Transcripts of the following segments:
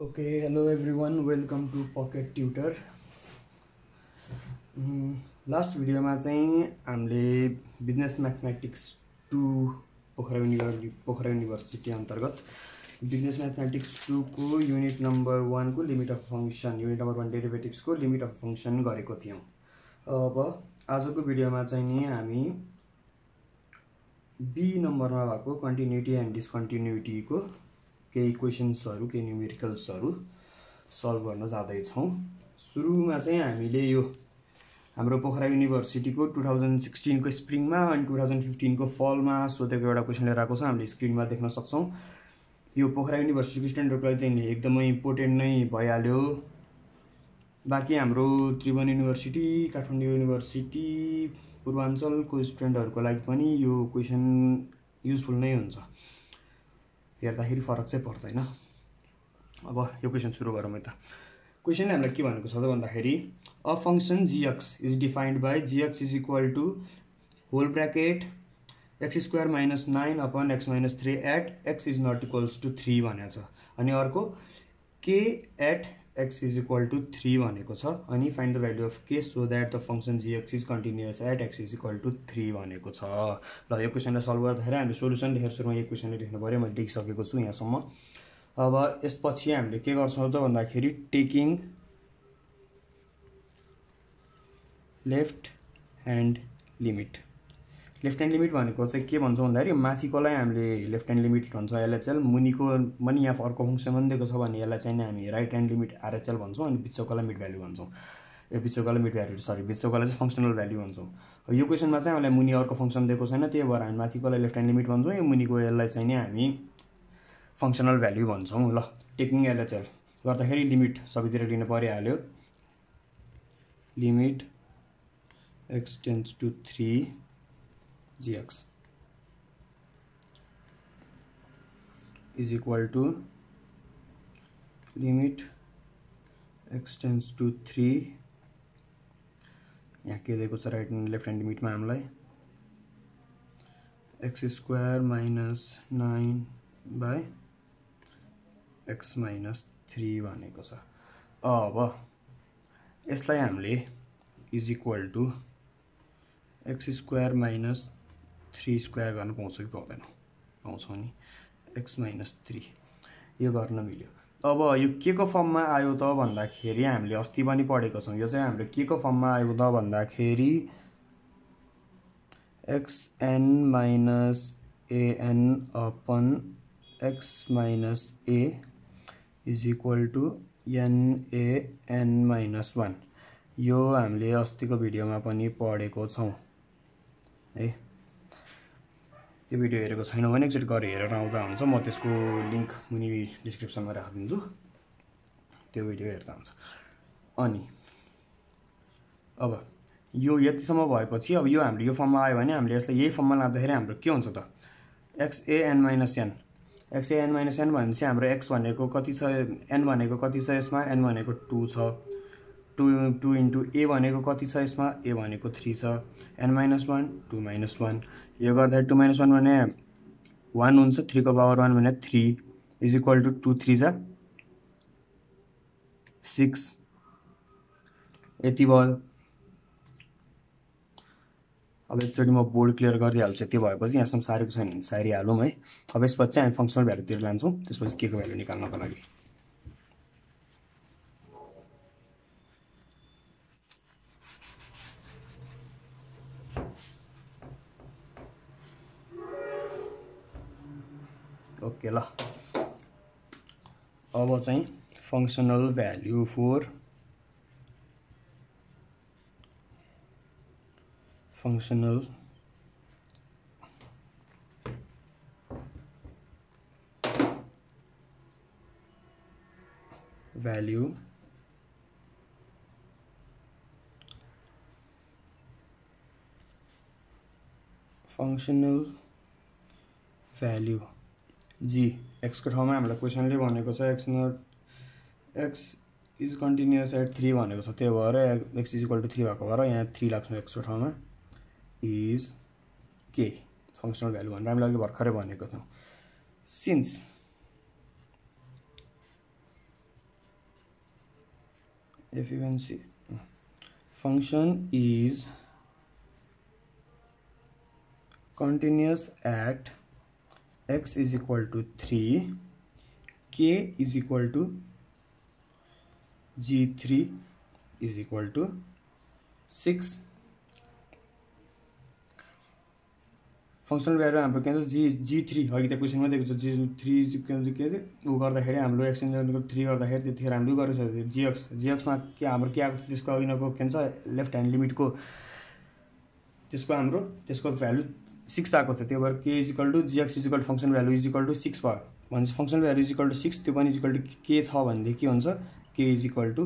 Okay, hello everyone, welcome to Pocket Tutor. Last भिडियोमा चाहिँ हामीले बिजनेस म्याथमेटिक्स 2 पोखरा युनिभर्सिटी अन्तर्गत बिजनेस म्याथमेटिक्स 2 को युनिट नम्बर 1 को limit of function, unit number 1 derivatives को लिमिट अफ फंक्शन गरेको थियौं। अब आजको भिडियोमा चाहिँ नि हामी बी नम्बरमा भएको कन्टिन्युटी एन्ड डिस्कन्टिन्युटी को केही क्वेशन्सहरु, केही न्यूमेरिकल्सहरु सल्भ गर्न जाँदै छौं। सुरुमा चाहिँ हामीले यो हाम्रो पोखरा युनिभर्सिटी को 2016 को स्प्रिङमा अनि 2015 को फलमा सोधेको एउटा क्वेशन लिएर आएको छ। हामीले स्क्रिनमा देख्न सक्छौं। यो पोखरा युनिभर्सिटी को स्टुडेन्टहरुलाई चाहिँ एकदमै इम्पोर्टेन्ट नै भइहाल्यो। बाकी हाम्रो त्रिभुवन युनिभर्सिटी, काठमाडौँ युनिभर्सिटी, पूर्वाञ्चलको स्टुडेन्टहरुको लागि पनि यो क्वेशन युजफुल नै हुन्छ। हेर्दाखेरि फरक चाहिँ पर्दैन। अब यो क्वेशन सुरु गरौँ त। क्वेशनले हामीलाई के भनेको छ त भन्दाखेरि a function gx is defined by gx is equal to whole bracket x square minus 9 upon x minus 3 at x is not equals to 3 भनेको छ। अनि अर्को k at x is equal to 3 भनेको छ। अनि find the value of k so that the function gx is continuous at x is equal to 3 भनेको छ। ल यो क्वेशनलाई सल्भ गर्दाखेरि हामीले सोलुसन लेखेर सुरुमा यो क्वेशनले लेख्नु पर्यो। मैले लेखिसकेको छु यहाँसम्म। अब यसपछि हामीले के गर्छौं त भन्दाखेरि taking left hand limit. Left hand limit भनेको चाहिँ के भन्छौं भन्दाखेरि माथिकोलाई हामीले लेफ्ट ह्यान्ड लिमिट भन्छौं एलएचएल, मुनिको पनि यहाँ अर्को फंक्सन पनि दिएको छ भने यसलाई चाहिँ हामी राइट ह्यान्ड लिमिट आरएचएल भन्छौं अनि बिचकोलाई मिड भ्यालु भन्छौं। बिचकोलाई मिड भ्यालु बिचकोलाई चाहिँ फंक्सनल भ्यालु भन्छौं। यो क्वेशनमा चाहिँ हामीलाई मुनि अर्को फंक्सन दिएको छैन, त्यही भएर हामी माथिकोलाई लेफ्ट ह्यान्ड लिमिट भन्छौं, यो मुनिको यसलाई चाहिँ नि हामी फंक्सनल भ्यालु भन्छौं। ल टेकिङ एलएचएल गर्दाखेरि लिमिट सबैतिर लिन परिहाल्यो। Limit x tends to 3 gx is equal to limit x tends to 3 यहाँ के दिएको छ राइट लेफ्ट ह्यान्ड लिमिटमा हामीलाई x square minus 9 by x minus 3 भनेको छ। अब यसलाई हामीले is equal to x square minus 3 square गर्न पाउँछौ कि पाउँदैनौ? पाउँछौ नि। x minus 3 यो गर्न मिल्यो। अब यो के को फर्ममा आयो त भन्दाखेरि हामीले अस्ति पनि पढेको छौं। यो चाहिँ हाम्रो के को फर्ममा आयो त भन्दाखेरि xn minus an upon x minus a is equal to nan minus 1। यो हामीले अस्तिको भिडियोमा पनि पढेको छौं है। यो भिडियो हेरेको छैन भने एकचोटी गएर हेरेर आउँदा हुन्छ। म त्यसको लिंक मुनि डिस्क्रिप्सनमा राखिदिन्छु, त्यो भिडियो हेर्दा हुन्छ। अनि अब यो यतिसम्म भएपछि अब यो हामीले यो फर्ममा आयो भने हामीले यसलाई यही फर्ममा लाँदाखेरि हाम्रो के हुन्छ त xan - n। xan - n भनेपछि हाम्रो x भनेको कति छ, n भनेको कति छ यसमा, n भनेको 2 छ। 2 into a भनेको कति छ यसमा, a भनेको 3 छ। n - 1 2 - 1 यो गर्दाखेरि 2 - 1 भने 1 हुन्छ, 3 को पावर 1 भने 3 is equal to 2 3 जा 6 यति भयो। अब एकचोटी म बोर्ड क्लियर गरिहाल्छु। यति भएपछि यहाँसम्म सारेको छैन भने सारिहालौं है। अब यसपछि हामी फंक्सनल भ्यालुतिर लान्छौं, त्यसपछि के को भ्यालु निकाल्नको लागि। ओके ल अब चाहिँ functional value for functional value functional value g x को ठाउँमा हामीलाई क्वेशनले भनेको छ x is continuous at 3 भनेको छ। त्यही भएर x is equal to 3 भएको भएर यहाँ 3 लाग्छ x को ठाउँमा is k फंक्सनल भ्यालु भनेर हामीले अघि भर्खरै भनेको थियौं। Since if you can see function is continuous at x is equal to 3, k is equal to g3 is equal to 6. Functional value हाम्रो के भन्छ g3 अघि त क्वेशनमा दिएको छ g3 के उ गर्दाखेरि हाम्रो x इन्टु 3 गर्दाखेरि त्यतिखेर हामीले गरिसक्यो gx मा के हाम्रो के आएको त्यसको अघिनको के भन्छ लेफ्ट ह्यान्ड लिमिटको त्यसको भ्यालु 6 आएको थियो। त्यो भएर k is equal to gx is equal to function value is equal to 6 भयो भनेपछि function value is equal to 6 त्यो पनि इज इक्वल टु k छ भने के हुन्छ k इज इक्वल टु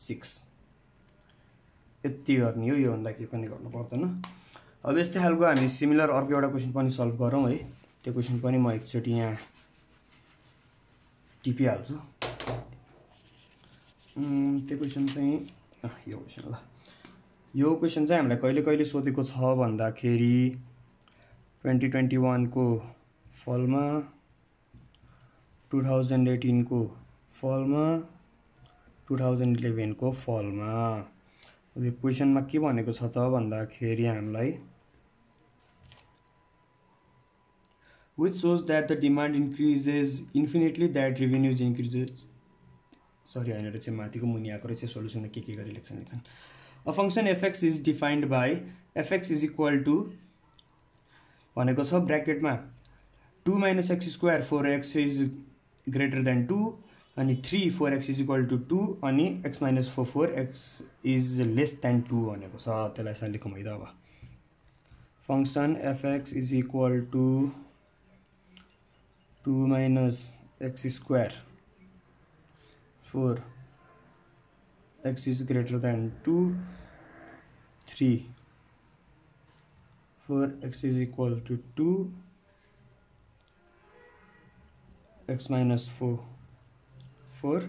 6। यति गर्ने हो, यो भन्दा के पनि गर्नु पर्दैन। अब यस्तै खालको हामी सिमिलर अर्को एउटा क्वेशन पनि सल्भ गरौँ है। त्यो क्वेशन पनि म एकचोटी यहाँ टिपिहाल्छु। त्यो क्वेशन चाहिँ यो क्वेशन ल यो क्वेशन चाहिँ हामीलाई कहिले कहिले सोधेको छ भन्दाखेरि 2021 को फलमा 2018 को फलमा 2011 को फलमा। यो क्वेशनमा के भनेको छ त भन्दाखेरि हामीलाई which shows that the demand increases infinitely that revenues increases sorry हैन चाहिँ माथिको मुनि आएको रहेछ सोलुसन के गरी लेख्छन्। A function fx is defined by fx is equal to भनेको छ ब्र्याकेटमा 2 minus x square 4x is greater than 2 अनि 3 4x is equal to 2 अनि x minus 4x is less than 2 भनेको छ। त्यसलाई यसरी लेखौँ है त। अब function fx is equal to 2 minus x square 4 x is greater than 2 3 4 x is equal to 2 x minus 4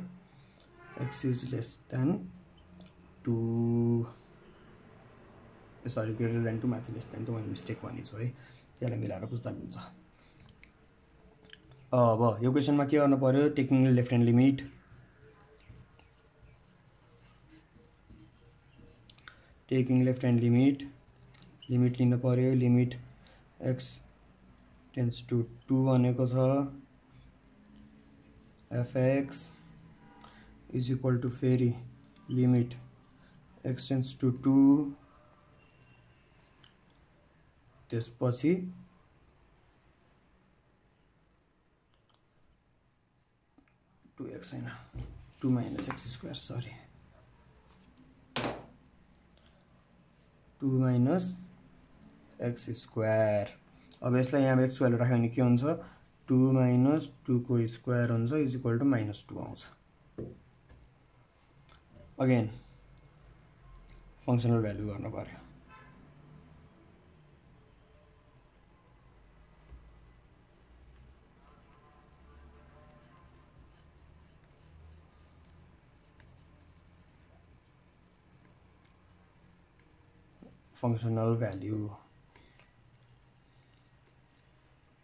x is less than 2 sorry greater than 2 माथि less than 2 मैले मिस्टेक भनेछु है। त्यसलाई मिलाएर बुझ्दा मिल्छ। अब यो क्वेशनमा के गर्नु पर्यो taking left hand limit limit लिनु पर्यो। लिमिट x टेन्ड्स टु 2 भनेको छ fx is equal to फेरि लिमिट x टेन्ड्स टु 2 त्यसपछि 2x हैन 2 minus x square sorry 2 minus x square। अब यसलाई यहाँ x भ्यालु राख्यो भने के हुन्छ 2 minus 2 को स्क्वायर हुन्छ इज इक्वल टु -2 आउँछ। अगेन फंक्शनल भ्यालु गर्न पर्यो। फंक्शनल भ्यालु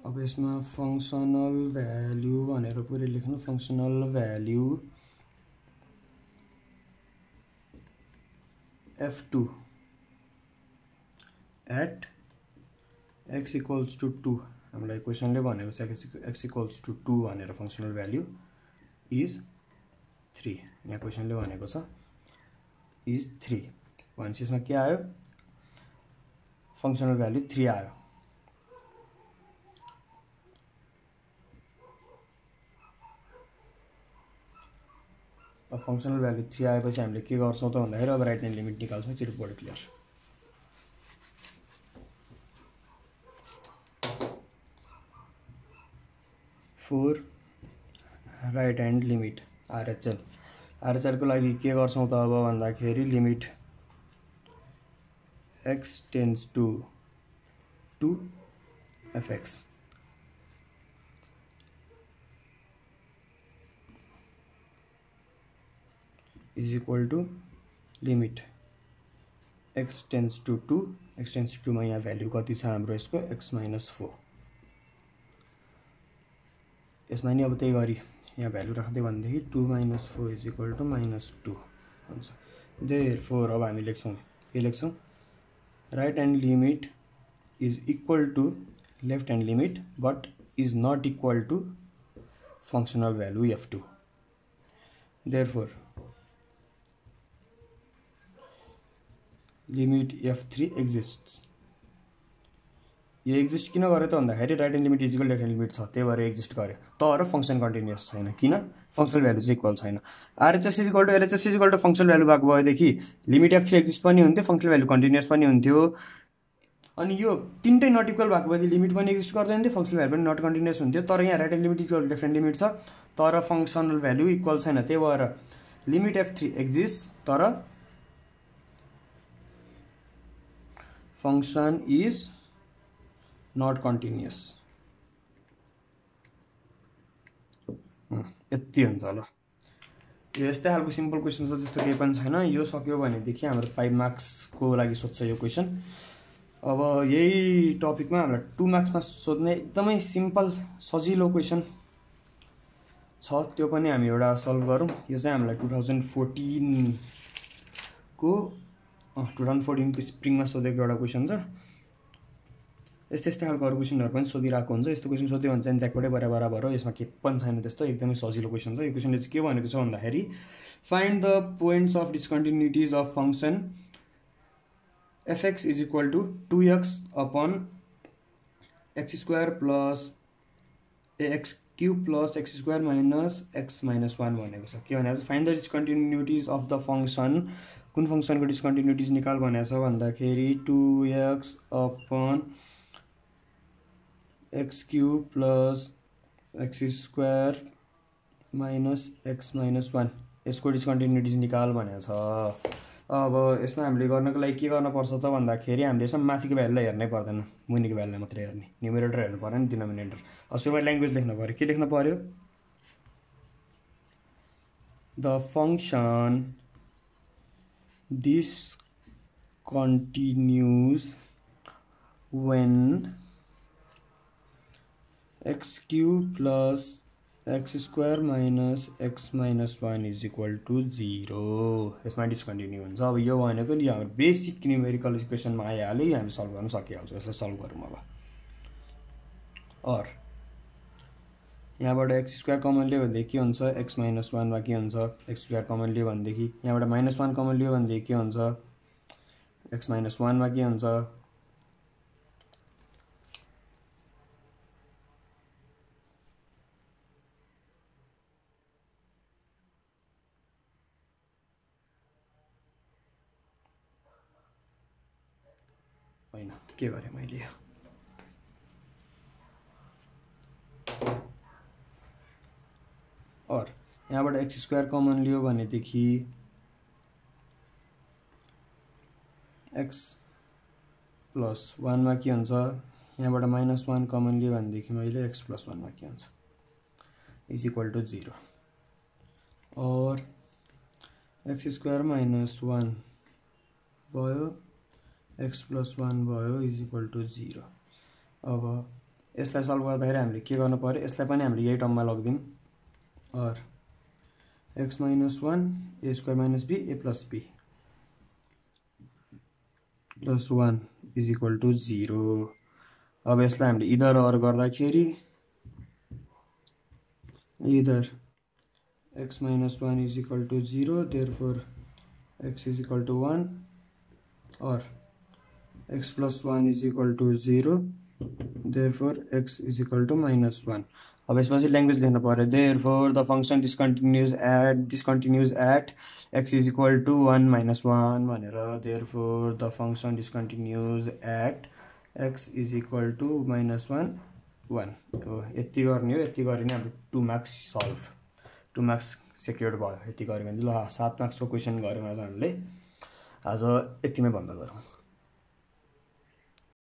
अब यसमा फंक्शनल भ्यालु भनेर पुरै लेख्नु। Functional value f2 at x equals to 2 हामीलाई क्वेशनले भनेको छ x equals to 2 भनेर फंक्शनल भ्यालु इज 3 यहाँ क्वेशनले भनेको छ इज 3 भनेपछि यसमा के आयो फंक्शनल भ्यालु 3 आयो। अब फंक्शनल भ्यालु 3 आएपछि हामीले के गर्छौं त भन्दाखेरि अब राइट ह्यान्ड लिमिट निकाल्छौं। चिरो board clear. For right hand limit RHL को लागि के गर्छौं त अब भन्दाखेरि limit x tends to 2 fx is equal to limit x tends to 2 x tends to 2 मा यहाँ भ्यालु कति छ हाम्रो यसको x minus 4 यसमा नि अब त्यही गरी यहाँ भ्यालु राख्दै भन्दाखेरि 2 minus 4 is equal to -2 हुन्छ देयरफोर अब हामी लेख्छौँ के लेख्छौँ right hand limit is equal to left hand limit but is not equal to functional value f2 therefore limit f3 exists यो एक्जिस्ट किन गर्यो त भन्दाखेरि right hand limit is equal left hand limit छ त्यही भएर एक्जिस्ट गर्यो तर फंक्सन कन्टिन्युअस छैन किन फंक्सनल भ्यालु चाहिँ इक्वल छैन RHS is equal to LHS is equal to functional value भएको भएदेखि लिमिट f3 एक्जिस्ट पनि हुन्थ्यो फंक्सनल भ्यालु कन्टिन्युअस पनि हुन्थ्यो अनि यो तीनटै नट इक्वल भएको भए लिमिट पनि एक्जिस्ट गर्दैन थियो फंक्सनल भ्यालु पनि नट कन्टिन्युअस हुन्थ्यो तर यहाँ right hand limit is equal left hand limit छ तर फंक्सनल भ्यालु इक्वल छैन त्यही भएर लिमिट f3 एक्जिस्ट तर फंक्सन इज नट कन्टिन्युअस यति हुन्छ ल यो यस्तै खालको सिम्पल क्वेसन छ त्यस्तो केही पनि छैन यो सक्यो भनेदेखि हाम्रो 5 मार्क्सको लागि सोध्छ यो क्वेसन अब यही टपिकमा हामीलाई 2 मार्क्समा सोध्ने एकदमै सिम्पल सजिलो क्वेसन छ त्यो पनि हामी एउटा सल्भ गरौँ यो चाहिँ हामीलाई 2014 को 2014 को स्प्रिङमा सोधेको एउटा क्वेसन छ यस्तै खालको अरु क्वेसनहरु पनि सोधिरहेको हुन्छ यस्तो क्वेसन सोध्यो भने चाहिँ ज्याकपटै बराबर हो यसमा के पनि छैन त्यस्तो एकदमै सजिलो क्वेसन छ यो क्वेसनले चाहिँ के भनेको छ भन्दाखेरि find the points of discontinuities of function fx is equal to 2x upon x square plus ax cube plus x square minus x minus 1 भनेको छ के भनेको छ find the discontinuities of the function कुन फंक्सनको डिस्कन्टिन्युटिज निकाल भनेको छ भन्दाखेरि 2x upon x cube plus x square minus x minus 1 यसको डिस्कन्टिन्युटिज निकाल भनेको छ अब यसमा हामीले गर्नको लागि के गर्न पर्छ त भन्दाखेरि हामीले यसमा माथिको भ्यालुलाई हेर्नै पर्दैन मुनिको भ्यालुलाई मात्रै हेर्ने न्युमरेटर हेर्नु पर्दैन डिनोमिनेटर सुरुमा ल्याङ्ग्वेज लेख्नु पर्यो के लेख्नु पर्यो the function discontinues when x cube plus x square minus x minus 1 is equal to 0 यसमा डिस्कन्टिन्यू हुन्छ अब यो भनेको नि हाम्रो बेसिक न्युमेरिकल इक्वेसनमा आइहाल्यो हामी सल्भ गर्न सकिहाल्छौँ यसलाई सल्भ गरौँ अब और यहाँबाट x स्क्वायर कमन लियो भनेदेखि के हुन्छ x minus 1 मा के हुन्छ x स्क्वायर कमन लियो भनेदेखि यहाँबाट -1 कमन लियो भनेदेखि के हुन्छ x minus 1 मा के हुन्छ हैन के गरे मैले और यहाँबाट x स्क्वायर कमन लियो भनेदेखि x plus 1 मा के हुन्छ यहाँबाट -1 कमन लियो भनेदेखि मैले x plus 1 मा के हुन्छ इज इक्वल टु 0 और x स्क्वायर minus 1 भयो x plus 1 भयो इज इक्वल टु 0 अब यसलाई सल्भ गर्दाखेरि हामीले के गर्नु पर्यो यसलाई पनि हामीले यही टर्ममा लग्दियौं और x minus 1 a square minus b a plus b plus 1 is equal to 0 अब यसलाई हामीले इधर और गर्दाखेरि इधर x minus 1 is equal to 0 therefore x is equal to 1 or x plus 1 is equal to 0 therefore x is equal to -1 अब यसमा चाहिँ ल्याङ्ग्वेज लेख्नु पर्यो therefore the function discontinues at x is equal to 1 minus 1 भनेर therefore the function discontinues at x is equal to -1 1 हो यति गर्ने हो यति गरे नि हाम्रो 2 मार्क्स सल्भ 2 मार्क्स सेक्युर्ड भयो यति गरे भने ल 7 मार्क्सको क्वेशन गरौँ आज हामीले आज यतिमै बन्द गरौँ